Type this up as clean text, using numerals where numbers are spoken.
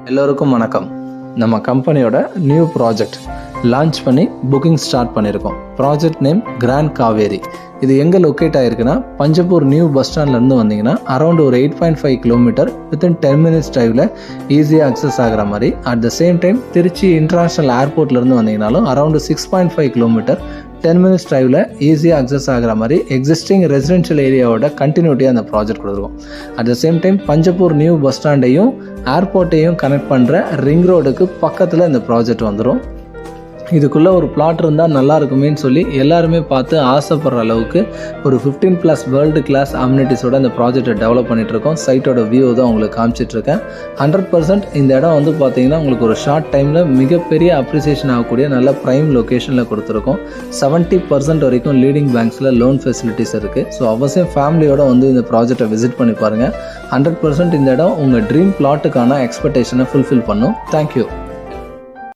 எல்லோருக்கும் வணக்கம். நம்ம கம்பெனியோட நியூ ப்ராஜெக்ட் லான்ச் பண்ணி புக்கிங் ஸ்டார்ட் பண்ணியிருக்கோம். Project name grand Kaveri. இது எங்கே லொக்கேட் ஆகிருக்குன்னா பஞ்சப்பூர் நியூ பஸ் ஸ்டாண்ட்லேருந்து வந்தீங்கன்னா அரௌண்ட் ஒரு 8.5 கிலோமீட்டர் வித்தின் 10 மினிட்ஸ் டைமில் ஈஸியாக அக்சஸ் ஆகிற மாதிரி. At the same time Trichy international ஏர்போர்ட்லேருந்து வந்தீங்கனாலும் அரௌண்ட் 6.5 கிலோமீட்டர் 10 மினிட்ஸ் டைமில் ஈஸியாக அக்சஸ் ஆகிற மாதிரி எக்ஸிஸ்டிங் ரெசிடென்ஷியல் ஏரியாவோட கண்டினியூட்டியாக அந்த ப்ராஜெக்ட் கொடுத்துருக்கோம். At the same time Panjappur new bus ஸ்டாண்டையும் ஏர்போர்ட்டையும் கனெக்ட் பண்ணுற ரிங் ரோடுக்கு பக்கத்தில் இந்த ப்ராஜெக்ட் வந்துடும். இதுக்குள்ளே ஒரு பிளாட் இருந்தால் நல்லா இருக்குமேன்னு சொல்லி எல்லாருமே பார்த்து ஆசைப்படுற அளவுக்கு ஒரு 15+ வேர்ல்டு கிளாஸ் அம்யூனிட்டிஸோட இந்த ப்ராஜெக்டை டெவலப் பண்ணிகிட்ருக்கோம். சைட்டோட வியூ தான் உங்களுக்கு காமிச்சிட்ருக்கேன். 100% இந்த இடம் வந்து பார்த்தீங்கன்னா உங்களுக்கு ஒரு ஷார்ட் டைமில் மிகப்பெரிய அப்ரிசியேஷன் ஆகக்கூடிய நல்ல ப்ரைம் லொக்கேஷனில் கொடுத்துருக்கோம். 70% வரைக்கும் லீடிங் பேங்க்ஸில் லோன் ஃபெசிலிட்டிஸ் இருக்குது. ஸோ அவசியம் ஃபேமிலியோட வந்து இந்த ப்ராஜெக்டை விசிட் பண்ணி பாருங்கள். 100% இந்த இடம் உங்கள் ட்ரீம் பிளாட்டுக்கான எக்ஸ்பெக்டேஷனை ஃபுல்ஃபில் பண்ணும். தேங்க்யூ.